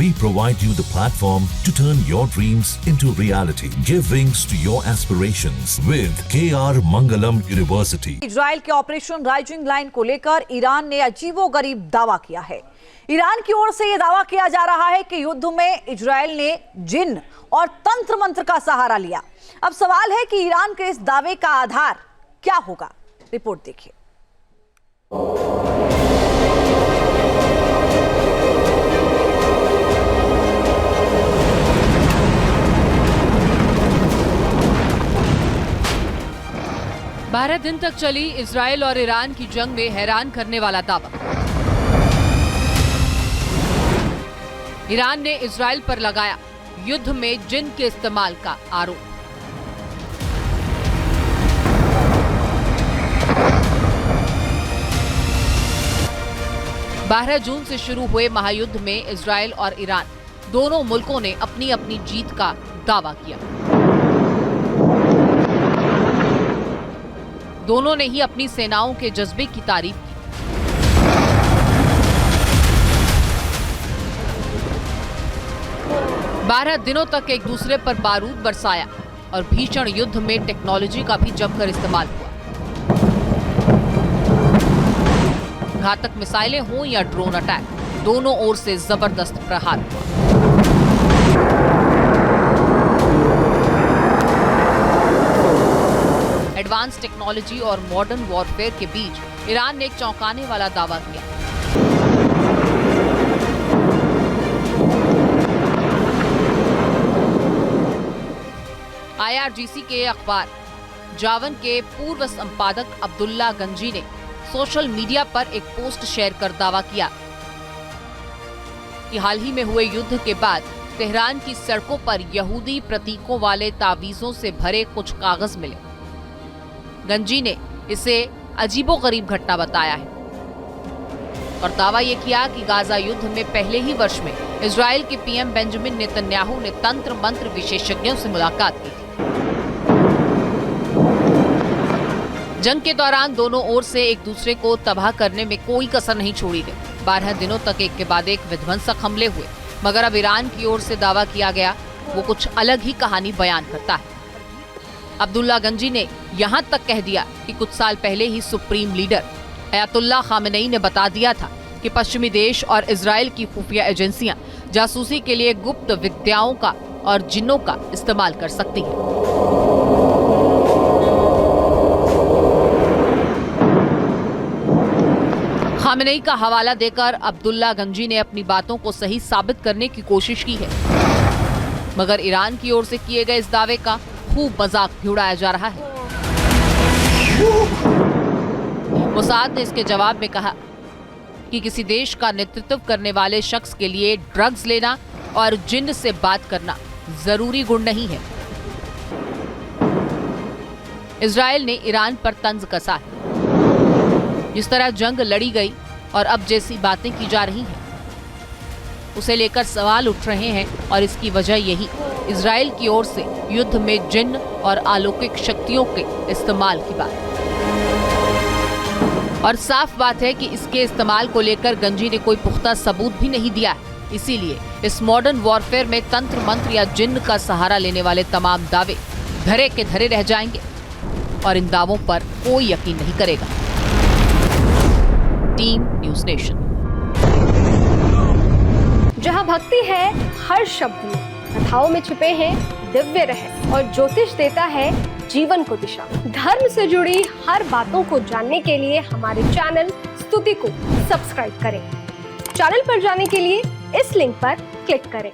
We provide you the platform to turn your dreams into reality. Give wings to your aspirations with KR Mangalam University. Israel के operation rising line को लेकर Iran ने अजीबोगरीब दावा किया है। Iran की ओर से यह दावा किया जा रहा है कि युद्ध में इजराइल ने जिन और तंत्र मंत्र का सहारा लिया। अब सवाल है कि ईरान के इस दावे का आधार क्या होगा। रिपोर्ट देखिए। बारह दिन तक चली इजराइल और ईरान की जंग में हैरान करने वाला दावा। ईरान ने इजराइल पर लगाया युद्ध में जिन के इस्तेमाल का आरोप। बारह जून से शुरू हुए महायुद्ध में इजराइल और ईरान दोनों मुल्कों ने अपनी अपनी जीत का दावा किया। दोनों ने ही अपनी सेनाओं के जज्बे की तारीफ की। बारह दिनों तक एक दूसरे पर बारूद बरसाया और भीषण युद्ध में टेक्नोलॉजी का भी जमकर इस्तेमाल हुआ। घातक मिसाइलें हों या ड्रोन अटैक, दोनों ओर से जबरदस्त प्रहार हुआ। एडवांस टेक्नोलॉजी और मॉडर्न वॉरफेयर के बीच ईरान ने एक चौंकाने वाला दावा किया। IRGC के अखबार जावन के पूर्व संपादक अब्दुल्ला गंजी ने सोशल मीडिया पर एक पोस्ट शेयर कर दावा किया कि हाल ही में हुए युद्ध के बाद तेहरान की सड़कों पर यहूदी प्रतीकों वाले तावीजों से भरे कुछ कागज मिले। गंजी ने इसे अजीबोगरीब घटना बताया है और दावा यह किया कि गाजा युद्ध में पहले ही वर्ष में इजराइल के पीएम बेंजामिन नेतन्याहू ने तंत्र मंत्र विशेषज्ञों से मुलाकात की थी। जंग के दौरान दोनों ओर से एक दूसरे को तबाह करने में कोई कसर नहीं छोड़ी गई। 12 दिनों तक एक के बाद एक विध्वंसक हमले हुए, मगर अब ईरान की ओर से दावा किया गया वो कुछ अलग ही कहानी बयान करता है। अब्दुल्ला गंजी ने यहाँ तक कह दिया कि कुछ साल पहले ही सुप्रीम लीडर अयातुल्लाह खामेनेई ने बता दिया था कि पश्चिमी देश और इजराइल की खुफिया एजेंसियां जासूसी के लिए गुप्त विद्याओं का और जिन्नों का इस्तेमाल कर सकती हैं। खामेनेई का हवाला देकर अब्दुल्ला गंजी ने अपनी बातों को सही साबित करने की कोशिश की है, मगर ईरान की ओर से किए गए इस दावे का खूब मजाक भी उड़ाया जा रहा है। मोसाद ने इसके जवाब में कहा कि किसी देश का नेतृत्व करने वाले शख्स के लिए ड्रग्स लेना और जिन्न से बात करना जरूरी गुण नहीं है। इजराइल ने ईरान पर तंज कसा है। जिस तरह जंग लड़ी गई और अब जैसी बातें की जा रही हैं, उसे लेकर सवाल उठ रहे हैं और इसकी वजह यही इजराइल की ओर से युद्ध में जिन्न और अलौकिक शक्तियों के इस्तेमाल की बात। और साफ बात है कि इसके इस्तेमाल को लेकर गंजी ने कोई पुख्ता सबूत भी नहीं दिया है। इसीलिए इस मॉडर्न वॉरफेयर में तंत्र मंत्र या जिन्न का सहारा लेने वाले तमाम दावे धरे के धरे रह जाएंगे और इन दावों पर कोई यकीन नहीं करेगा। Team news nation. जहां भक्ति है हर शब्द में, कथाओं में छुपे हैं दिव्य रहस्य और ज्योतिष देता है जीवन को दिशा। धर्म से जुड़ी हर बातों को जानने के लिए हमारे चैनल स्तुति को सब्सक्राइब करें। चैनल पर जाने के लिए इस लिंक पर क्लिक करें।